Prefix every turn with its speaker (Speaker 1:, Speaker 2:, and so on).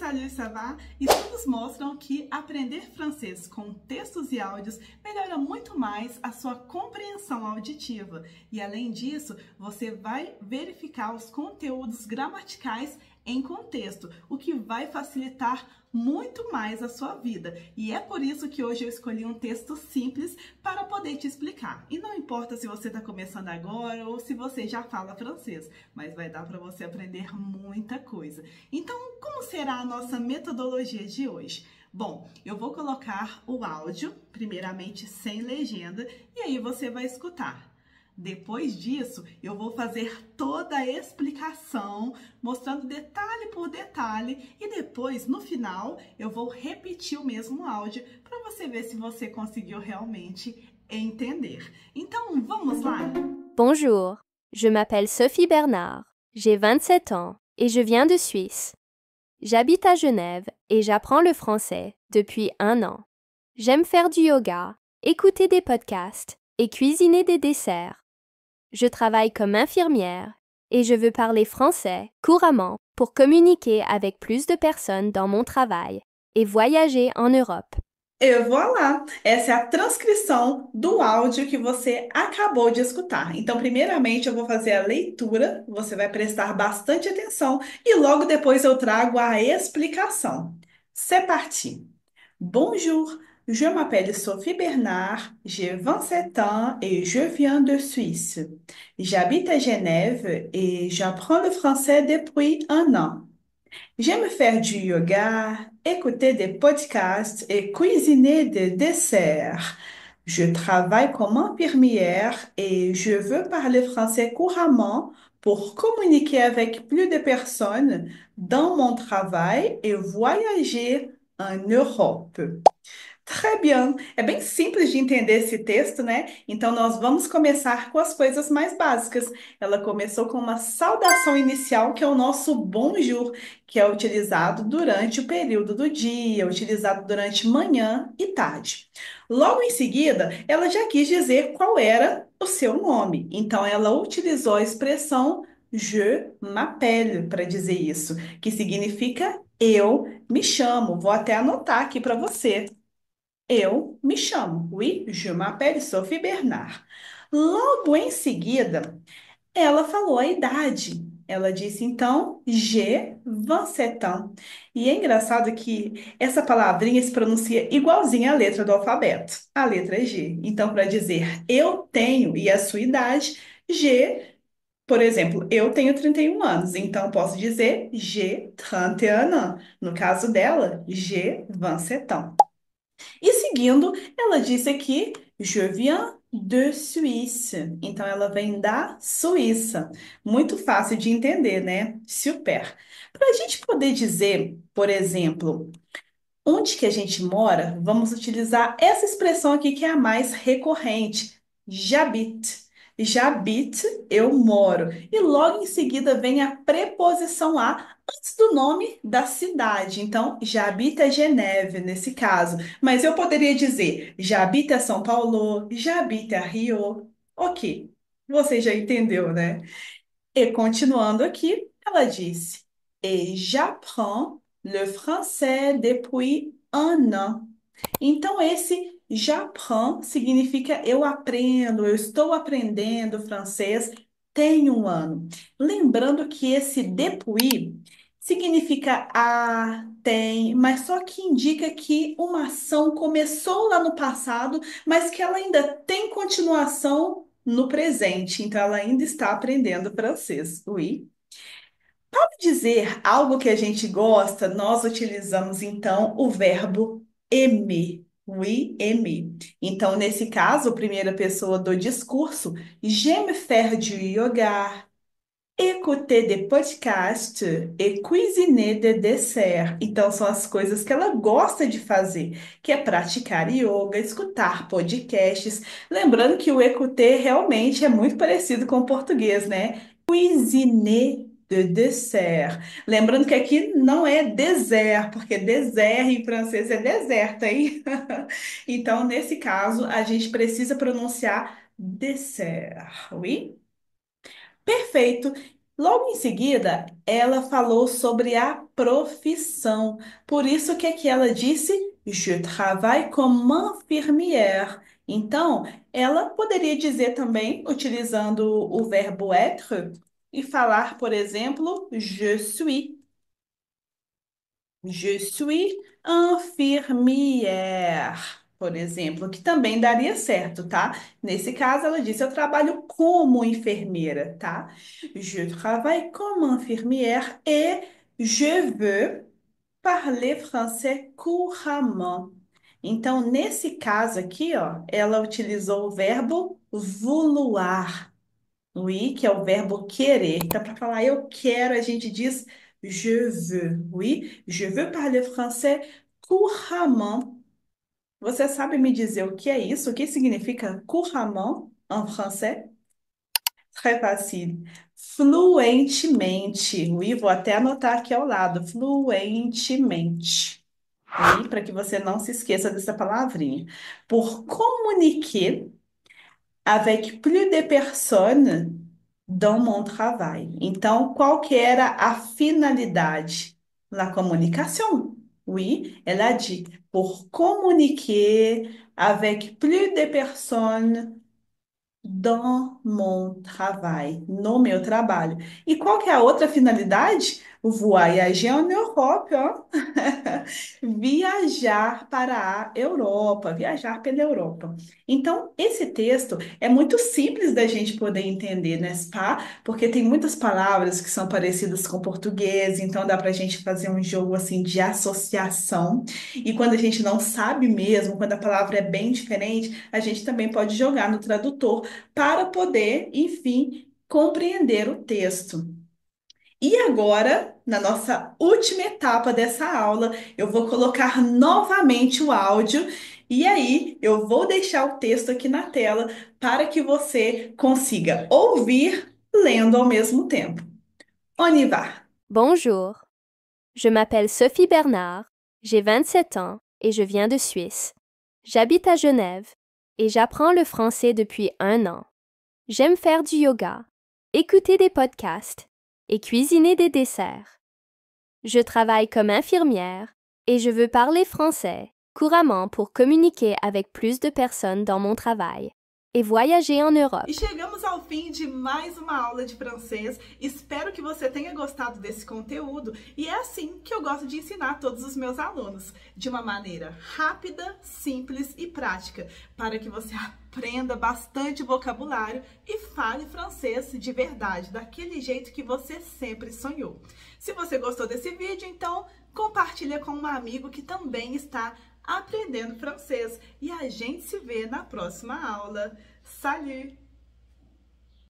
Speaker 1: salut, ça va? Estudos mostram que aprender francês com textos e áudios melhora muito mais a sua compreensão auditiva. E além disso, você vai verificar os conteúdos gramaticais em contexto, o que vai facilitar muito mais a sua vida. E é por isso que hoje eu escolhi um texto simples para poder te explicar. E não importa se você está começando agora ou se você já fala francês, mas vai dar para você aprender muita coisa. Então, como será a nossa metodologia de hoje? Bom, eu vou colocar o áudio, primeiramente sem legenda, e aí você vai escutar. Depois disso, eu vou fazer toda a explicação, mostrando detalhe por detalhe, e depois, no final, eu vou repetir o mesmo áudio para você ver se você conseguiu realmente entender. Então, vamos lá?
Speaker 2: Bonjour, je m'appelle Sophie Bernard, j'ai 27 ans et je viens de Suisse. J'habite à Genève et j'apprends le français depuis 1 an. J'aime faire du yoga, écouter des podcasts et cuisiner des desserts. Je travaille comme infirmière et je veux parler français couramment pour communiquer avec plus de personnes dans mon travail et voyager en Europe.
Speaker 1: E voilà! Essa é a transcrição do áudio que você acabou de escutar. Então, primeiramente, eu vou fazer a leitura, você vai prestar bastante atenção e logo depois eu trago a explicação. C'est parti! Bonjour, je m'appelle Sophie Bernard, j'ai 27 ans et je viens de Suisse. J'habite à Genève et j'apprends le français depuis 1 an. J'aime faire du yoga, écouter des podcasts et cuisiner des desserts. Je travaille comme infirmière et je veux parler français couramment pour communiquer avec plus de personnes dans mon travail et voyager en Europe. Très bien. É bem simples de entender esse texto, né? Então, nós vamos começar com as coisas mais básicas. Ela começou com uma saudação inicial, que é o nosso bonjour, que é utilizado durante o período do dia, utilizado durante manhã e tarde. Logo em seguida, ela já quis dizer qual era o seu nome. Então, ela utilizou a expressão je m'appelle para dizer isso, que significa eu me chamo. Vou até anotar aqui para você. Eu me chamo. Oui, je m'appelle Sophie Bernard. Logo em seguida, ela falou a idade. Ela disse, então, j'ai 27 ans. E é engraçado que essa palavrinha se pronuncia igualzinho à letra do alfabeto. A letra é G. Então, para dizer eu tenho e a sua idade, G, por exemplo, eu tenho 31 anos. Então, posso dizer j'ai 31 ans. No caso dela, j'ai 27 ans. E seguindo, ela disse aqui, je viens de Suisse. Então, ela vem da Suíça. Muito fácil de entender, né? Super. Para a gente poder dizer, por exemplo, onde que a gente mora, vamos utilizar essa expressão aqui que é a mais recorrente. J'habite. J'habite, eu moro. E logo em seguida vem a preposição a antes do nome da cidade. Então, j'habite à Genève, nesse caso. Mas eu poderia dizer, j'habite à São Paulo, j'habite à Rio. Ok, você já entendeu, né? E continuando aqui, ela disse: Et j'apprends le français depuis 1 an. Então, esse j'apprends significa eu aprendo, eu estou aprendendo francês tem 1 ano. Lembrando que esse depuis significa tem, mas só que indica que uma ação começou lá no passado, mas que ela ainda tem continuação no presente. Então, ela ainda está aprendendo francês. Oui. Para dizer algo que a gente gosta, nós utilizamos então o verbo aimer. Oui, aimer. Então, nesse caso, primeira pessoa do discurso, j'aime faire du yoga, écouter des podcasts et cuisiner des desserts. Então, são as coisas que ela gosta de fazer, que é praticar yoga, escutar podcasts. Lembrando que o écouter realmente é muito parecido com o português, né? Cuisiner de dessert. Lembrando que aqui não é désert, porque désert em francês é deserto, hein? Então, nesse caso, a gente precisa pronunciar dessert, oui? Perfeito. Logo em seguida, ela falou sobre a profissão. Por isso que aqui ela disse Je travaille comme infirmière. Então, ela poderia dizer também, utilizando o verbo être, e falar, por exemplo, Je suis. Je suis infirmière, por exemplo, que também daria certo, tá? Nesse caso, ela disse: Eu trabalho como enfermeira, tá? Je travaille comme infirmière et je veux parler français couramment. Então, nesse caso aqui, ó, ela utilizou o verbo vouloir. Oui, que é o verbo querer. Então, para falar eu quero, a gente diz je veux. Oui, je veux parler français couramment. Você sabe me dizer o que é isso? O que significa couramment em français? Très facile. Fluentemente. Oui, vou até anotar aqui ao lado. Fluentemente. Oui, para que você não se esqueça dessa palavrinha. Pour communiquer avec plus de personnes dans mon travail. Então, qual que era a finalidade? La communication. Oui, elle a dit pour communiquer avec plus de personnes dans mon travail, no meu trabalho. E qual que é a outra finalidade? Voyager en Europe, ó. Viajar para a Europa, viajar pela Europa. Então, esse texto é muito simples da gente poder entender, né, Spa? Porque tem muitas palavras que são parecidas com português, então dá para a gente fazer um jogo assim de associação. E quando a gente não sabe mesmo, quando a palavra é bem diferente, a gente também pode jogar no tradutor para poder, enfim, compreender o texto. E agora, na nossa última etapa dessa aula, eu vou colocar novamente o áudio e aí eu vou deixar o texto aqui na tela para que você consiga ouvir lendo ao mesmo tempo. On y va!
Speaker 2: Bonjour, je m'appelle Sophie Bernard, j'ai 27 ans et je viens de Suisse. J'habite à Genève et j'apprends le français depuis 1 an. J'aime faire du yoga, écouter des podcasts et cuisiner des desserts. Je travaille comme infirmière et je veux parler français couramment pour communiquer avec plus de personnes dans mon travail et voyager en Europe.
Speaker 1: E chegamos ao fim de mais uma aula de francês. Espero que você tenha gostado desse conteúdo e é assim que eu gosto de ensinar todos os meus alunos, de uma maneira rápida, simples e prática, para que você aprenda bastante vocabulário e fale francês de verdade, daquele jeito que você sempre sonhou. Se você gostou desse vídeo, então compartilha com um amigo que também está aprendendo francês. E a gente se vê na próxima aula. Salut!